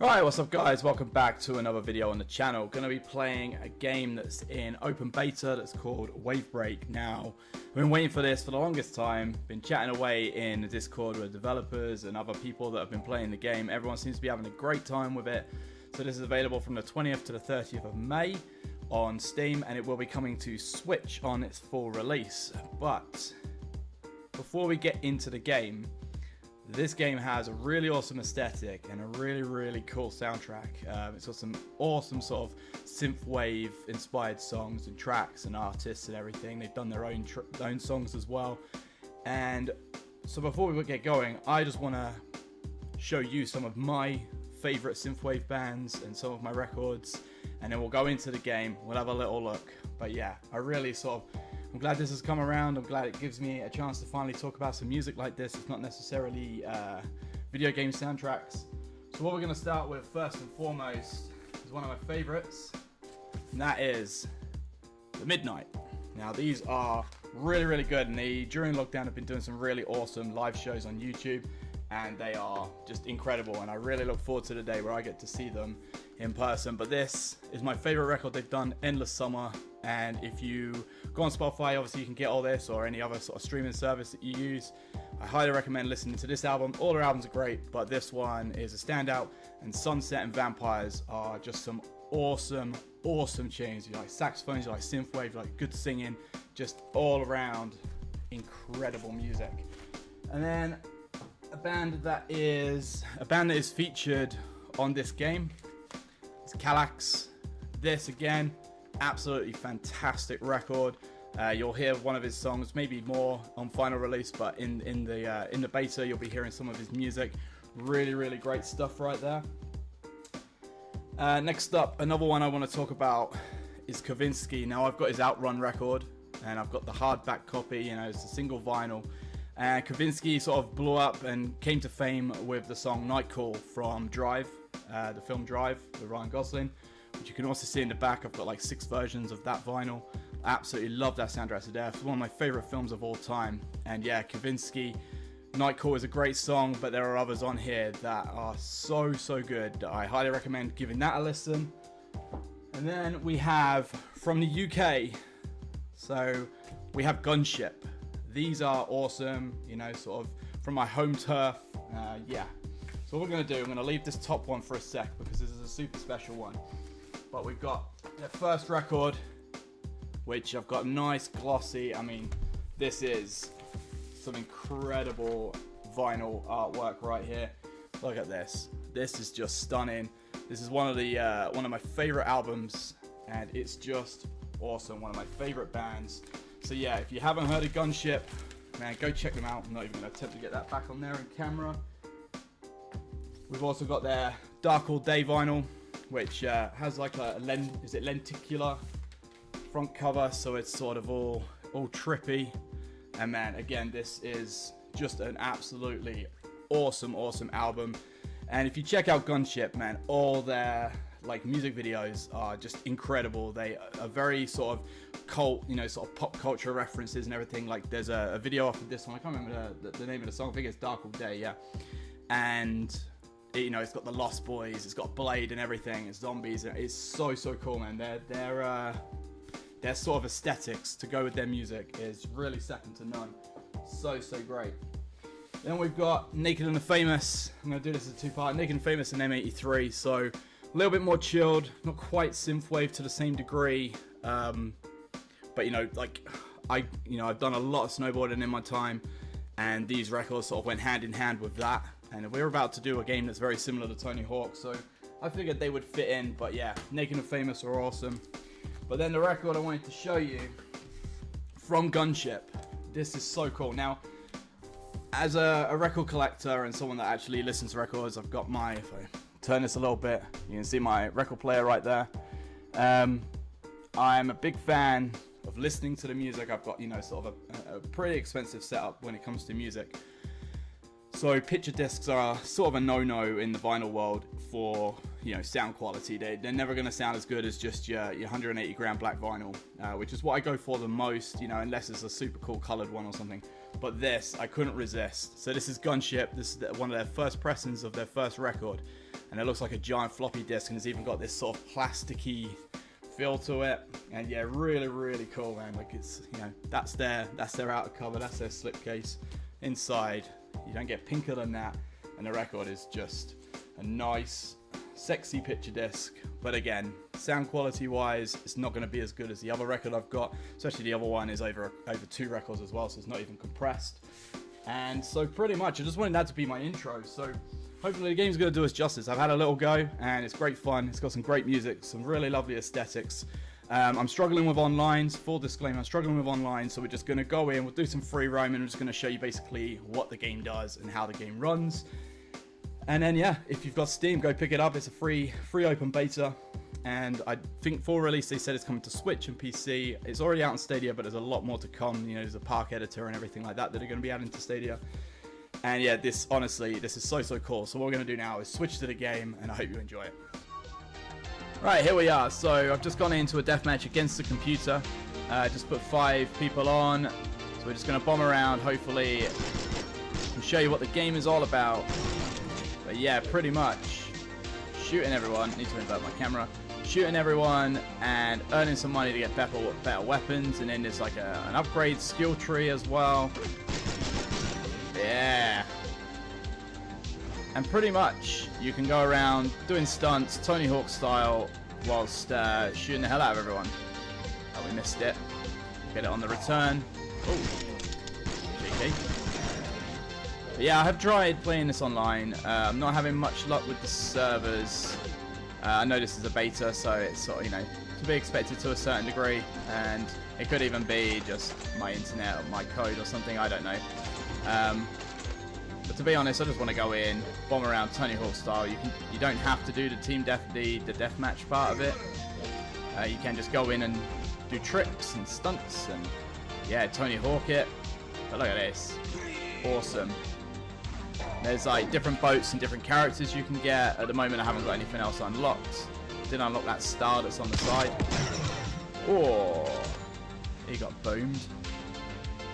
Right, what's up guys, welcome back to another video on the channel. Going to be playing a game that's in open beta that's called Wave Break. Now, I've been waiting for this for the longest time, been chatting away in the Discord with developers and other people that have been playing the game. Everyone seems to be having a great time with it. So this is available from the 20th to the 30th of May on Steam, and it will be coming to Switch on its full release. But before we get into the game, this game has a really awesome aesthetic and a really cool soundtrack. It's got some awesome sort of synthwave inspired songs and tracks and artists and everything. They've done their own songs as well. And so before we get going, I just want to show you some of my favorite synthwave bands and some of my records, and then we'll go into the game. We'll have a little look. But yeah, I'm glad this has come around. I'm glad it gives me a chance to finally talk about some music like this. It's not necessarily video game soundtracks. So what we're going to start with first and foremost is one of my favorites, and that is The Midnight. Now these are really good, and they during lockdown have been doing some really awesome live shows on YouTube, and they are just incredible, and I really look forward to the day where I get to see them in person. But this is my favorite record they've done, Endless Summer. And if you go on Spotify, obviously you can get all this, or any other sort of streaming service that you use. I highly recommend listening to this album. All their albums are great, but this one is a standout, and Sunset and Vampires are just some awesome tunes. You like saxophones, you like synthwave, you like good singing, just all around incredible music. And then a band that is featured on this game is Kalax. This again, absolutely fantastic record. You'll hear one of his songs, maybe more on final release, but in the beta you'll be hearing some of his music. Really great stuff right there. Next up, another one I want to talk about is Kavinsky. Now I've got his Outrun record, and I've got the hardback copy. You know, it's a single vinyl. And Kavinsky sort of blew up and came to fame with the song Night Call from Drive, the film Drive with Ryan Gosling, which you can also see in the back. I've got like 6 versions of that vinyl. I absolutely love that soundtrack to death. It's one of my favorite films of all time. And yeah, Kavinsky, Night Call is a great song, but there are others on here that are so good. I highly recommend giving that a listen. And then we have from the UK, so we have Gunship. These are awesome, you know, sort of from my home turf. Yeah. So what we're going to do, I'm going to leave this top one for a sec because this is a super special one. But we've got the first record, which I've got nice glossy. I mean, this is some incredible vinyl artwork right here. Look at this. This is just stunning. This is one of my favorite albums, and it's just awesome. One of my favorite bands. So yeah, if you haven't heard of Gunship, man, go check them out. I'm not even going to attempt to get that back on there in camera. We've also got their Dark All Day vinyl, which has like a lenticular front cover, so it's sort of all trippy. And man, again, this is just an absolutely awesome album. And if you check out Gunship, man, all their like music videos are just incredible. They are very sort of cult, you know, sort of pop culture references and everything. Like there's a video off of this one. I can't remember the name of the song. I think it's Dark All Day, yeah. And you know, it's got the Lost Boys, it's got Blade and everything, it's zombies. It's so cool, man. Their sort of aesthetics to go with their music is really second to none. So great. Then we've got Naked and the Famous. I'm going to do this as a two-part. Naked and Famous and M83. So a little bit more chilled, not quite synthwave to the same degree. But you know, like I've done a lot of snowboarding in my time, and these records sort of went hand in hand with that. And we're about to do a game that's very similar to Tony Hawk, so I figured they would fit in. But yeah, Naked and Famous are awesome. But then the record I wanted to show you from Gunship, this is so cool. Now, as a record collector and someone that actually listens to records, I've got my, if I turn this a little bit, you can see my record player right there. I'm a big fan of listening to the music. I've got, you know, sort of a pretty expensive setup when it comes to music. So picture discs are sort of a no-no in the vinyl world for, you know, sound quality. They're never going to sound as good as just your 180 gram black vinyl, which is what I go for the most, you know, unless it's a super cool colored one or something. But this, I couldn't resist. So this is Gunship. This is one of their first pressings of their first record. and it looks like a giant floppy disk, and it's even got this sort of plasticky feel to it. And yeah, really cool, man. Like, it's, you know, that's their outer cover, that's their slipcase. Inside, you don't get pinker than that, and the record is just a nice, sexy picture disc. But again, sound quality wise, it's not going to be as good as the other record I've got, especially the other one is over 2 records as well, so it's not even compressed. And so pretty much I just wanted that to be my intro, so hopefully the game's going to do us justice. I've had a little go and it's great fun. It's got some great music, some really lovely aesthetics. I'm struggling with online, full disclaimer, I'm struggling with online, so we're just going to go in, we'll do some free roam, and I'm just going to show you basically what the game does and how the game runs. And then yeah, if you've got Steam, go pick it up. It's a free open beta, and I think for release they said it's coming to Switch and PC. It's already out on Stadia, but there's a lot more to come. You know, there's a park editor and everything like that are going to be added to Stadia. And yeah, this is so cool. So what we're going to do now is switch to the game, and I hope you enjoy it. Right, here we are. So I've just gone into a deathmatch against the computer. Just put 5 people on. So we're just going to bomb around, hopefully, and show you what the game is all about. But yeah, pretty much shooting everyone. Need to invert my camera. Shooting everyone and earning some money to get better weapons. And then there's like an upgrade skill tree as well. Yeah. And pretty much you can go around doing stunts, Tony Hawk style, whilst shooting the hell out of everyone. Oh, we missed it. Get it on the return. Oh, cheeky. But yeah, I have tried playing this online. I'm not having much luck with the servers. I know this is a beta, so it's sort of, you know, to be expected to a certain degree, and it could even be just my internet or my code or something, I don't know. But to be honest, I just want to go in, bomb around Tony Hawk style. You don't have to do the the deathmatch part of it. You can just go in and do tricks and stunts and yeah, Tony Hawk it. But look at this, awesome. There's like different boats and different characters you can get. At the moment I haven't got anything else unlocked. Didn't unlock that star that's on the side. Oh, he got boomed.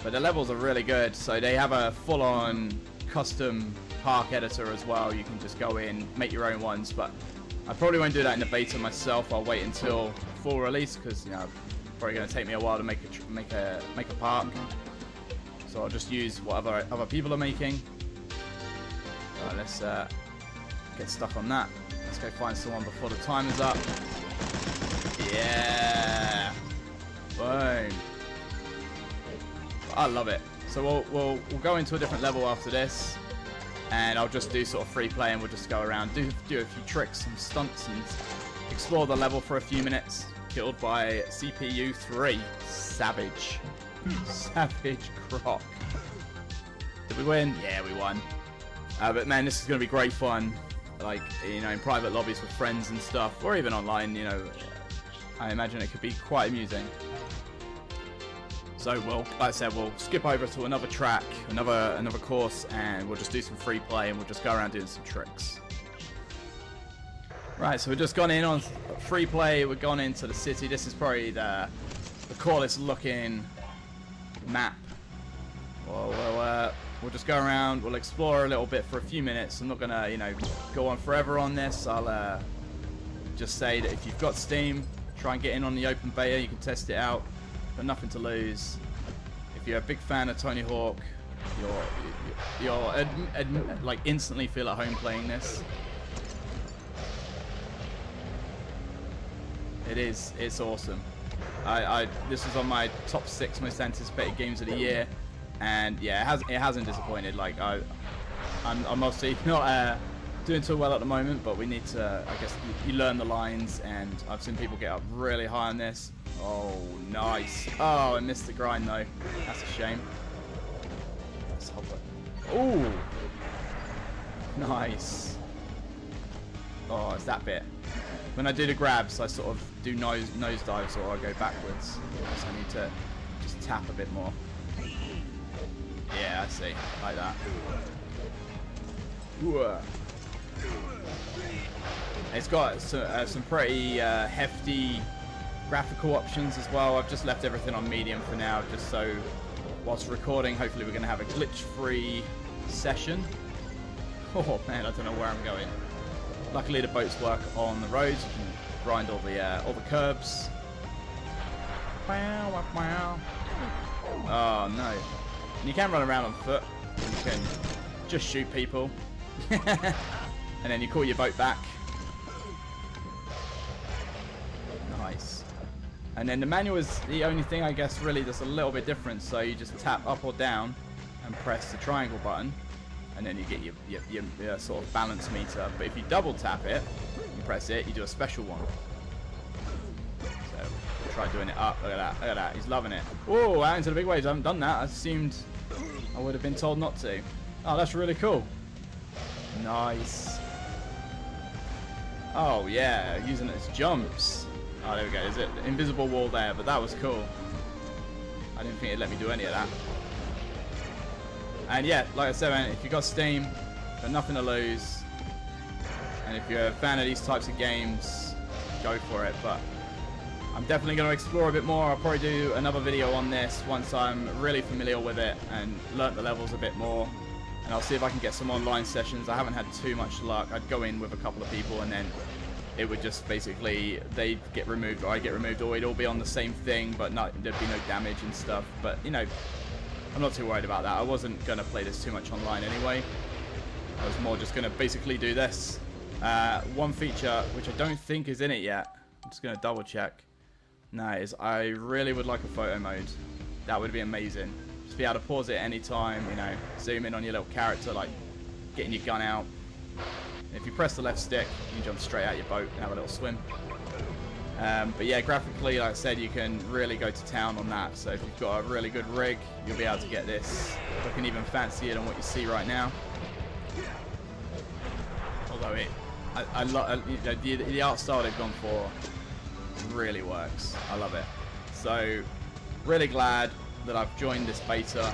But the levels are really good. So they have a full-on custom park editor as well. You can just go in, make your own ones. But I probably won't do that in the beta myself. I'll wait until full release because, you know, it's probably going to take me a while to make a park. So I'll just use what other people are making. Right, let's get stuck on that. Let's go find someone before the time is up. Yeah. Boom. I love it. So we'll go into a different level after this, and I'll just do sort of free play, and we'll just go around, do a few tricks and stunts, and explore the level for a few minutes. Killed by CPU 3. Savage. Savage Croc. Did we win? Yeah, we won. But man, this is going to be great fun. Like, you know, in private lobbies with friends and stuff, or even online, you know, I imagine it could be quite amusing. So like I said, we'll skip over to another track, another course, and we'll just do some free play, and we'll just go around doing some tricks. Right, so we've just gone in on free play. We've gone into the city. This is probably the coolest looking map. We'll just go around. We'll explore a little bit for a few minutes. I'm not gonna, you know, go on forever on this. I'll just say that if you've got Steam, try and get in on the open beta. You can test it out. But nothing to lose. If you're a big fan of Tony Hawk, you'll like instantly feel at home playing this. It's awesome. This was on my top 6 most anticipated games of the year, and yeah, it hasn't disappointed. Like I'm obviously not doing too well at the moment, but we need to, I guess, you learn the lines, and I've seen people get up really high on this. Oh, nice. Oh, I missed the grind though. That's a shame. Let's hop it. Oh, nice. Oh, it's that bit. When I do the grabs, I sort of do nose dives, or I go backwards. So I need to just tap a bit more. Yeah, I see. Like that. Ooh. It's got some pretty hefty graphical options as well. I've just left everything on medium for now, just so whilst recording, hopefully we're going to have a glitch-free session. Oh man, I don't know where I'm going. luckily the boats work on the roads. You can grind all the curbs. Oh no! And you can run around on foot. You can just shoot people, and then you call your boat back. Nice. And then the manual is the only thing I guess really that's a little bit different. So you just tap up or down and press the triangle button, and then you get your sort of balance meter. But if you double tap it and press it, you do a special one. So we'll try doing it up. Look at that. Look at that. He's loving it. Oh, out into the big waves. I haven't done that. I assumed I would have been told not to. Oh, that's really cool. Nice. Oh yeah, using it as jumps. Oh, there we go. There's an invisible wall there, but that was cool. I didn't think it'd let me do any of that. And yeah, like I said, man, if you've got Steam, got nothing to lose. And if you're a fan of these types of games, go for it. But I'm definitely going to explore a bit more. I'll probably do another video on this once I'm really familiar with it and learnt the levels a bit more. And I'll see if I can get some online sessions. I haven't had too much luck. I'd go in with a couple of people and then it would just basically, they'd get removed or I'd get removed, or it'd all be on the same thing, but there'd be no damage and stuff. But, you know, I'm not too worried about that. I wasn't going to play this too much online anyway. I was more just going to basically do this. One feature, which I don't think is in it yet, I'm just going to double check. No, is I really would like a photo mode. That would be amazing. Just be able to pause it at any time, you know, zoom in on your little character, like getting your gun out. If you press the left stick, you can jump straight out your boat and have a little swim. But yeah, graphically, like I said, you can really go to town on that. So if you've got a really good rig, you'll be able to get this looking even fancier than what you see right now. Although the art style they've gone for really works. I love it. So really glad that I've joined this beta.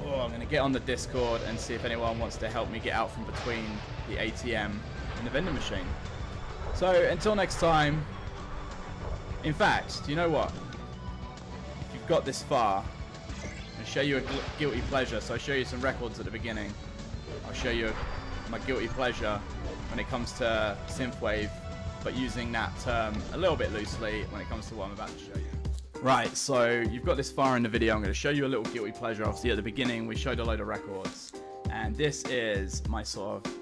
Oh, I'm going to get on the Discord and see if anyone wants to help me get out from between the ATM and the vending machine. So until next time, in fact, do you know what? If you've got this far, I'll show you a guilty pleasure. So I'll show you some records at the beginning. I'll show you my guilty pleasure when it comes to Synthwave, but using that term a little bit loosely when it comes to what I'm about to show you. Right, so you've got this far in the video. I'm going to show you a little guilty pleasure. Obviously at the beginning we showed a load of records, and this is my sort of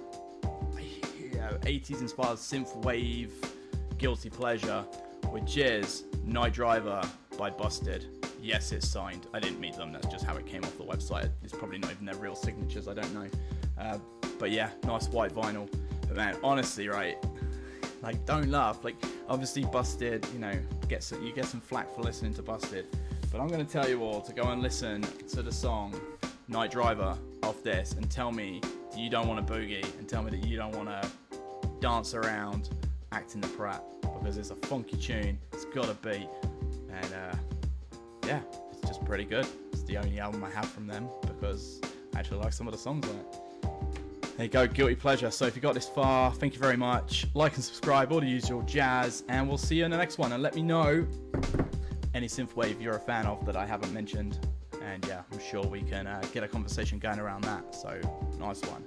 80s inspired synthwave guilty pleasure, which is Night Driver by Busted. Yes, it's signed. I didn't meet them, that's just how it came off the website. It's probably not even their real signatures, I don't know. But yeah, nice white vinyl. But man, honestly, right, like, don't laugh. Like, obviously Busted, you know, you get some flack for listening to Busted, but I'm going to tell you all to go and listen to the song Night Driver off this and tell me that you don't want to boogie, and tell me that you don't want to dance around acting the prat, because it's a funky tune. It's got a beat, and yeah, it's just pretty good. It's the only album I have from them because I actually like some of the songs on it. There you go, guilty pleasure. So if you got this far, thank you very much. Like and subscribe, all the usual jazz, and we'll see you in the next one. And let me know any synthwave you're a fan of that I haven't mentioned, and yeah, I'm sure we can get a conversation going around that. So nice one.